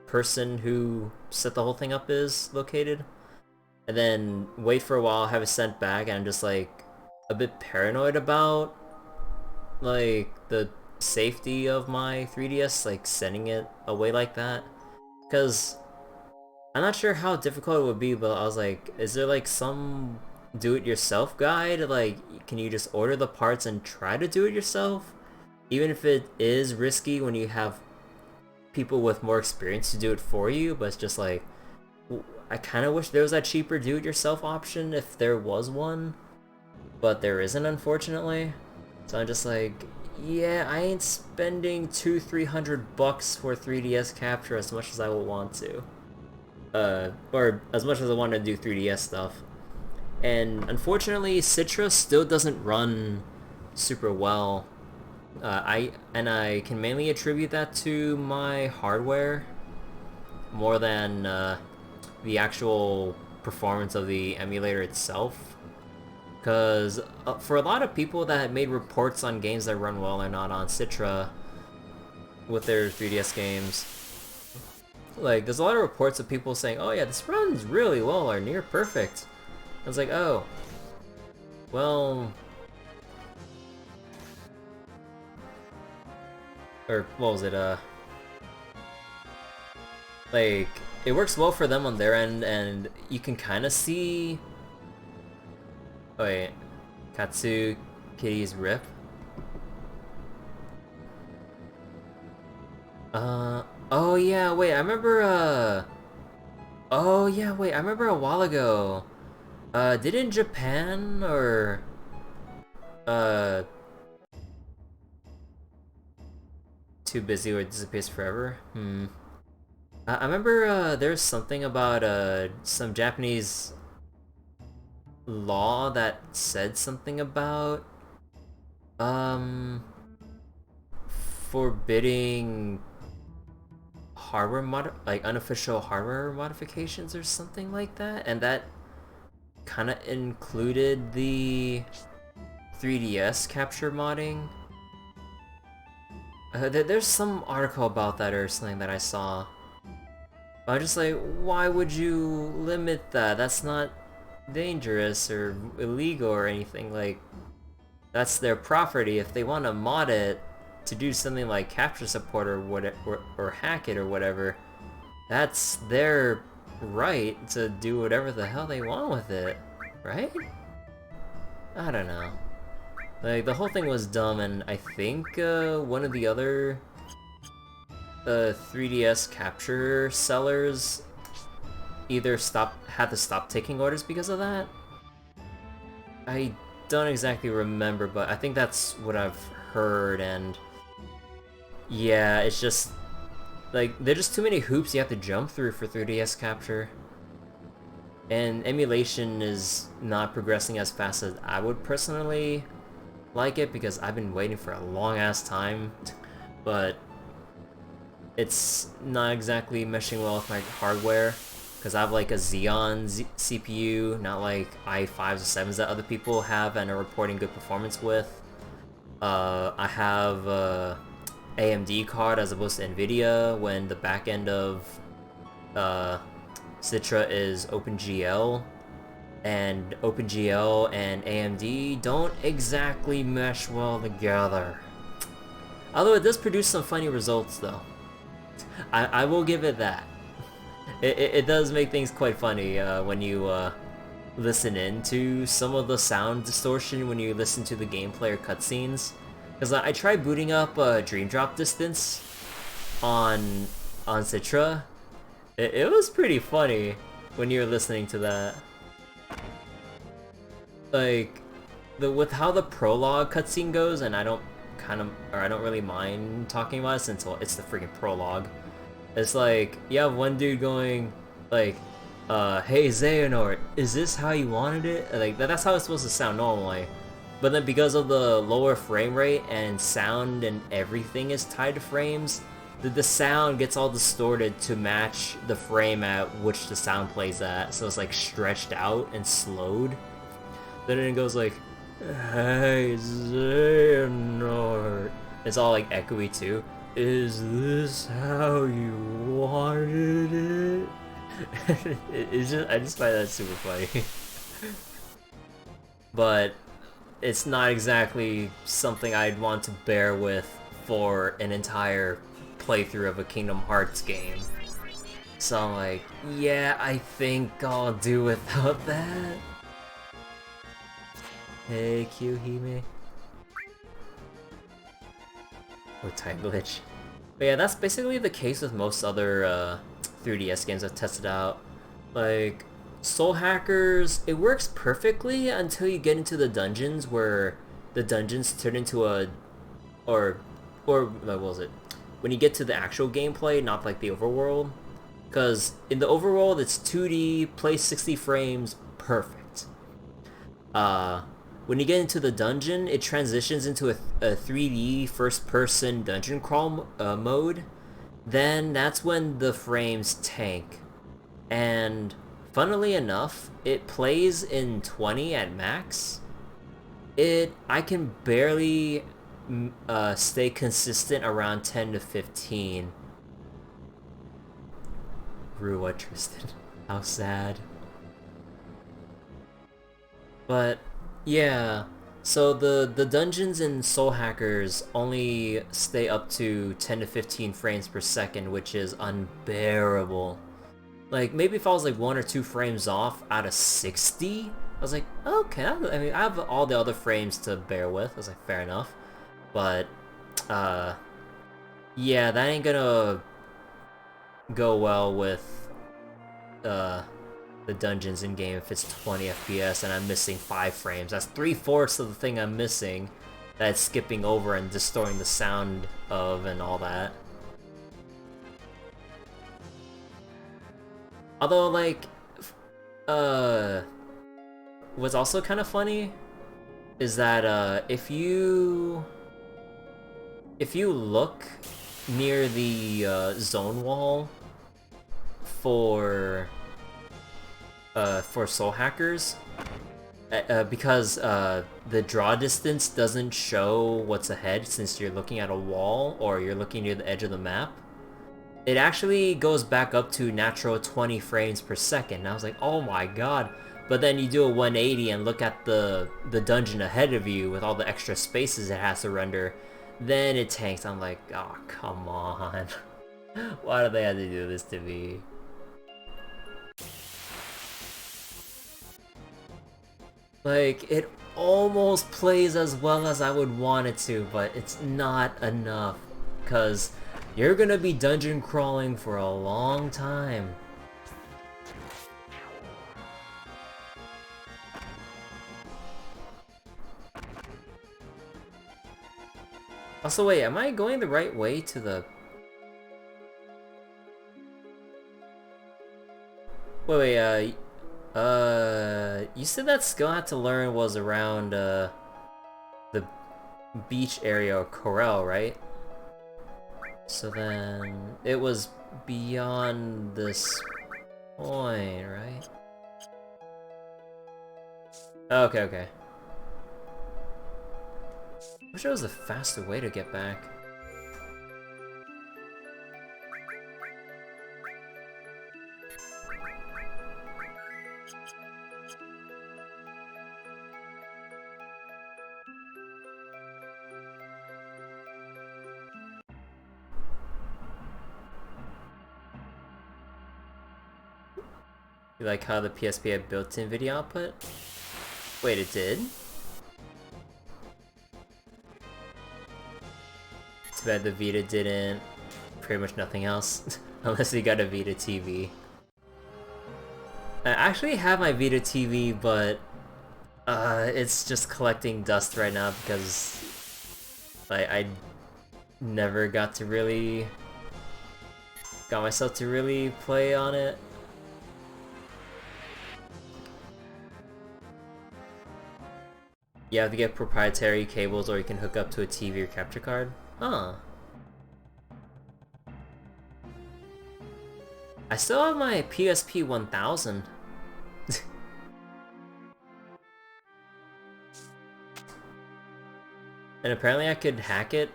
person who set the whole thing up is located, and then wait for a while, have it sent back, and I'm just like a bit paranoid about like the safety of my 3DS, like sending it away like that, because I'm not sure how difficult it would be, but I was like, is there like some do-it-yourself guide? Like, can you just order the parts and try to do it yourself? Even if it is risky when you have people with more experience to do it for you, but it's just like, I kind of wish there was a cheaper do-it-yourself option if there was one, but there isn't, unfortunately. So I'm just like, yeah, I ain't spending $200-300 for 3DS capture as much as I would want to. Or as much as I want to do 3DS stuff. And unfortunately, Citra still doesn't run super well. I can mainly attribute that to my hardware more than the actual performance of the emulator itself. Because for a lot of people that have made reports on games that run well or not on Citra with their 3DS games, like there's a lot of reports of people saying, oh yeah, this runs really well or near perfect. I was like, oh, well, or what was it, like, it works well for them on their end, and you can kind of see, oh wait, Katsu Kitty's rip? Oh yeah, wait, I remember, oh yeah, wait, I remember a while ago, didn't Japan, or, Too Busy or It Disappears Forever? I remember, there's something about, some Japanese law that said something about, forbidding like unofficial hardware modifications or something like that, and that kind of included the 3DS capture modding. There's some article about that or something that I saw. But I'm just like, why would you limit that? That's not dangerous or illegal or anything. Like, that's their property. If they want to mod it to do something like capture support or or hack it or whatever, that's their right to do whatever the hell they want with it, right? I don't know. Like, the whole thing was dumb, and I think one of the other 3DS capture sellers either had to stop taking orders because of that. I don't exactly remember, but I think that's what I've heard, and yeah, it's just like there's just too many hoops you have to jump through for 3DS capture. And emulation is not progressing as fast as I would personally like it, because I've been waiting for a long ass time, but it's not exactly meshing well with my hardware, because I have like a Xeon CPU, not like i5s or 7s that other people have and are reporting good performance with. I have a AMD card as opposed to NVIDIA, when the back end of Citra is OpenGL, and OpenGL and AMD don't exactly mesh well together. Although it does produce some funny results, though. I will give it that. It does make things quite funny when you listen in to some of the sound distortion when you listen to the gameplay or cutscenes. Because I tried booting up Dream Drop Distance on Citra. It was pretty funny when you were listening to that. Like, with how the prologue cutscene goes, and I don't really mind talking about it since it's the freaking prologue. It's like, you have one dude going, like, hey Xehanort, is this how you wanted it? Like, that's how it's supposed to sound normally. But then because of the lower frame rate and sound and everything is tied to frames, the sound gets all distorted to match the frame at which the sound plays at. So it's like stretched out and slowed. Then it goes like, hey Xehanort. It's all like echoey too. Is this how you wanted it? I just find that super funny. But it's not exactly something I'd want to bear with for an entire playthrough of a Kingdom Hearts game. So I'm like, yeah, I think I'll do without that. Hey, Kyuhime. Oh, time glitch. But yeah, that's basically the case with most other 3DS games I've tested out. Like, Soul Hackers, it works perfectly until you get into the dungeons where the dungeons turn into or what was it? When you get to the actual gameplay, not like the overworld. Because in the overworld, it's 2D, plays 60 frames, perfect. When you get into the dungeon, it transitions into a 3D first-person dungeon crawl mode. Then that's when the frames tank. And funnily enough, it plays in 20 at max. I can barely stay consistent around 10 to 15. Rua Tristan. How sad. But yeah, so the dungeons in Soul Hackers only stay up to 10 to 15 frames per second, which is unbearable. Like, maybe if I was like 1 or 2 frames off out of 60, I was like, okay, I mean, I have all the other frames to bear with. I was like, fair enough. But, yeah, that ain't gonna go well with, the dungeons in game if it's 20 FPS and I'm missing 5 frames. That's 3/4 of the thing I'm missing that it's skipping over and distorting the sound of and all that. Although, like, what's also kind of funny is that if you look near the zone wall for Soul Hackers, because the draw distance doesn't show what's ahead since you're looking at a wall or you're looking near the edge of the map, it actually goes back up to natural 20 frames per second. And I was like, oh my god. But then you do a 180 and look at the dungeon ahead of you with all the extra spaces it has to render, then it tanks. I'm like, oh, come on. Why do they have to do this to me? Like, it almost plays as well as I would want it to, but it's not enough. Because you're gonna be dungeon crawling for a long time. Also, wait, am I going the right way to the... Wait, you said that skill I had to learn was around, the beach area or Corel, right? So then, it was beyond this point, right? Okay, okay. Wish there was a faster way to get back. You like how the PSP had built-in video output? Wait, it did? Too bad the Vita didn't. Pretty much nothing else. Unless you got a Vita TV. I actually have my Vita TV, but it's just collecting dust right now because I never got myself to really play on it. You have to get proprietary cables or you can hook up to a TV or capture card. Huh. I still have my PSP 1000. And apparently I could hack it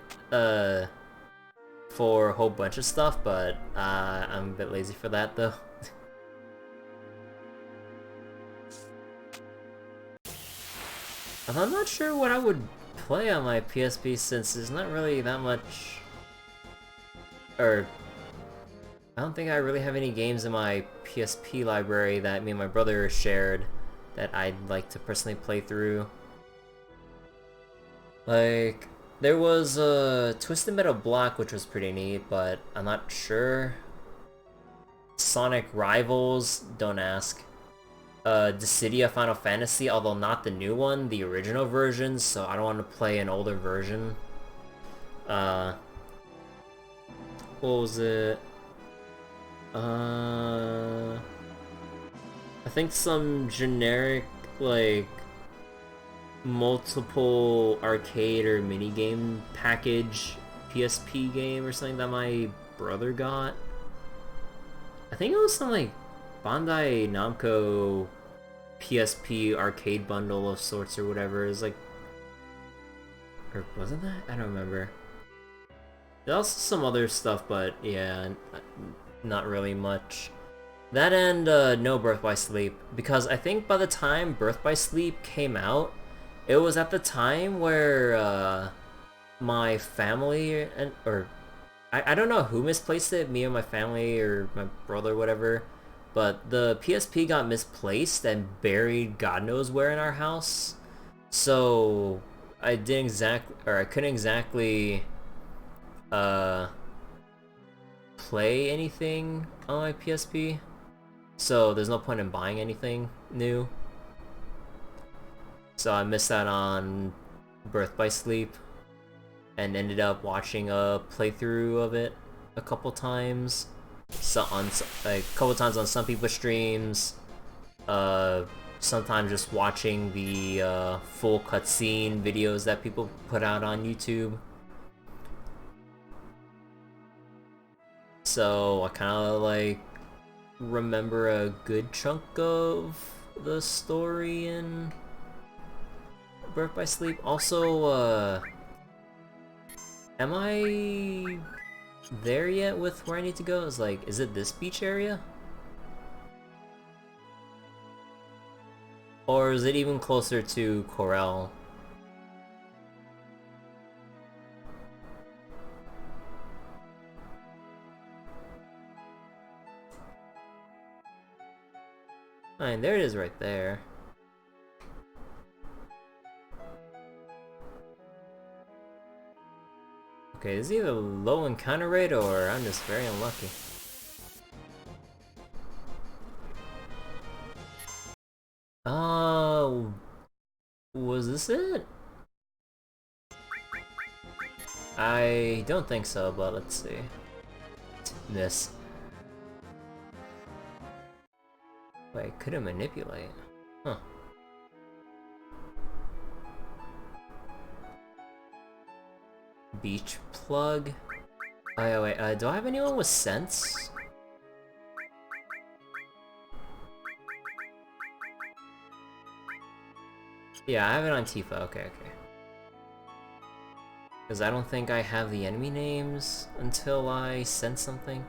for a whole bunch of stuff, but I'm a bit lazy for that though. I'm not sure what I would play on my PSP since there's not really that much... Or... I don't think I really have any games in my PSP library that me and my brother shared that I'd like to personally play through. Like, there was Twisted Metal Black, which was pretty neat, but I'm not sure. Sonic Rivals, don't ask. Dissidia Final Fantasy, although not the new one, the original version, so I don't want to play an older version. What was it? I think some generic, like, multiple arcade or minigame package PSP game or something that my brother got. I think it was some, like, Bandai Namco PSP arcade bundle of sorts or whatever. It was like... Or wasn't that? I don't remember. There's also some other stuff, but yeah, not really much. That and no Birth by Sleep, because I think by the time Birth by Sleep came out, it was at the time where my family I don't know who misplaced it, me or my family or my brother, whatever, but the PSP got misplaced and buried God knows where in our house. So I couldn't exactly play anything on my PSP. So there's no point in buying anything new. So I missed out on Birth by Sleep and ended up watching a playthrough of it a couple times. So on a couple times on some people's streams. Sometimes just watching the full cutscene videos that people put out on YouTube. So I kind of like remember a good chunk of the story in Birth by Sleep. Also, am I there yet with where I need to go? Is it this beach area? Or is it even closer to Corel? Fine, there it is right there. Okay, this is either low encounter rate or I'm just very unlucky. Oh, was this it? I don't think so, but let's see. Miss. Wait, couldn't manipulate. Huh. Beach plug? Oh, wait, do I have anyone with sense? Yeah, I have it on Tifa, okay. Because I don't think I have the enemy names until I sense something.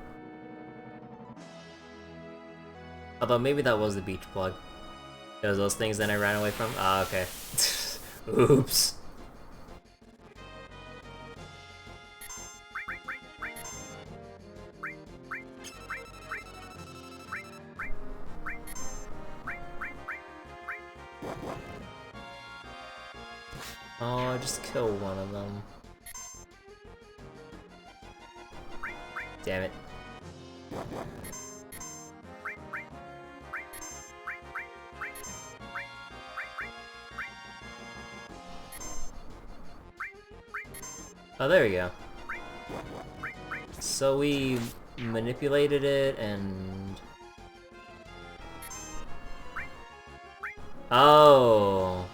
Although maybe that was the beach plug. It was those things that I ran away from? Ah, okay. Oops. Oh, just kill one of them. Damn it. Oh, there we go. So we manipulated it and... Oh.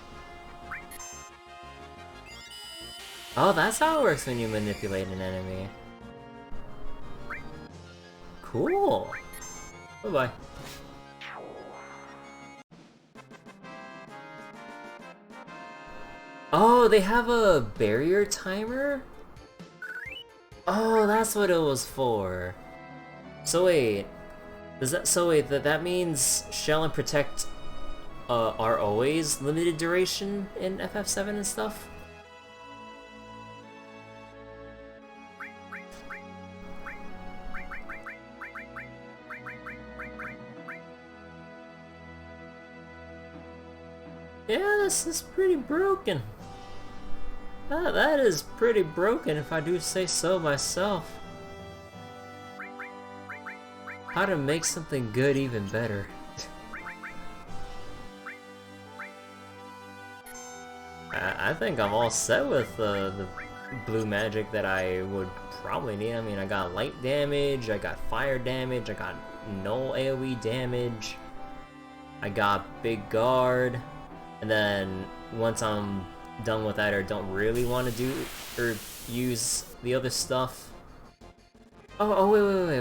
Oh, that's how it works when you manipulate an enemy. Cool. Bye-bye. Oh, they have a barrier timer? Oh, that's what it was for. So wait, that means Shell and Protect are always limited duration in FF7 and stuff? Yeah, this is pretty broken. That is pretty broken if I do say so myself. How to make something good even better. I think I'm all set with the blue magic that I would probably need. I mean, I got light damage, I got fire damage, I got null AoE damage, I got big guard, and then once I'm done with that or don't really want to do or use the other stuff. Oh,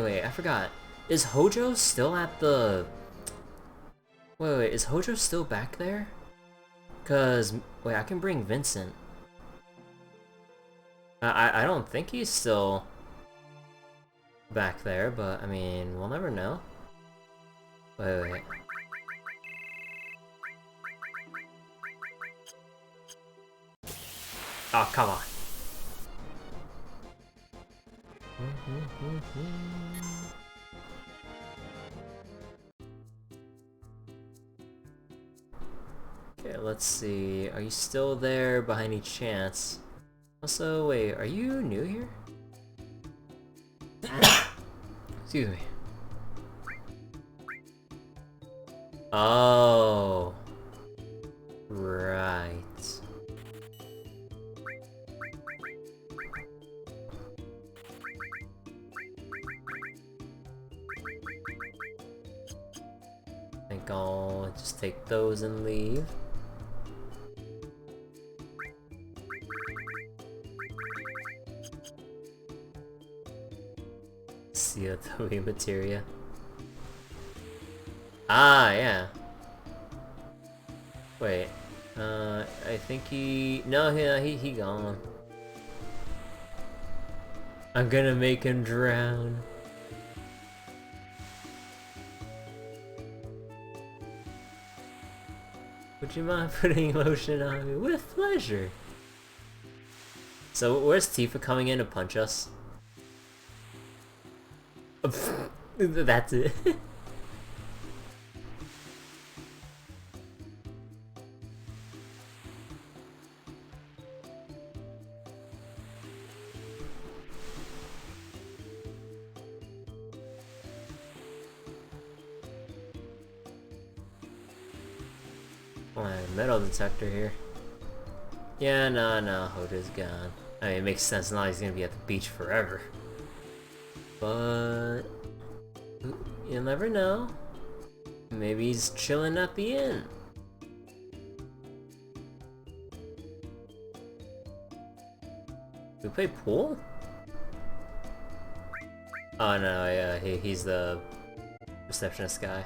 wait, I forgot. Is Hojo still at the... Wait, is Hojo still back there? Cause, wait, I can bring Vincent. I don't think he's still back there, but I mean, we'll never know. Wait. Oh, come on. Okay, let's see. Are you still there by any chance? Also, wait, are you new here? Excuse me. Oh. Right. I think I'll just take those and leave. CO2 materia. Ah, yeah. Wait. I think he... No, yeah, he gone. I'm gonna make him drown. Would you mind putting lotion on me? With pleasure. So where's Tifa coming in to punch us? That's it. Metal detector here. Yeah, no, Hoda's gone. I mean, it makes sense now he's gonna be at the beach forever. But... you'll never know. Maybe he's chilling at the inn. We play pool? Oh no, yeah, he's the receptionist guy.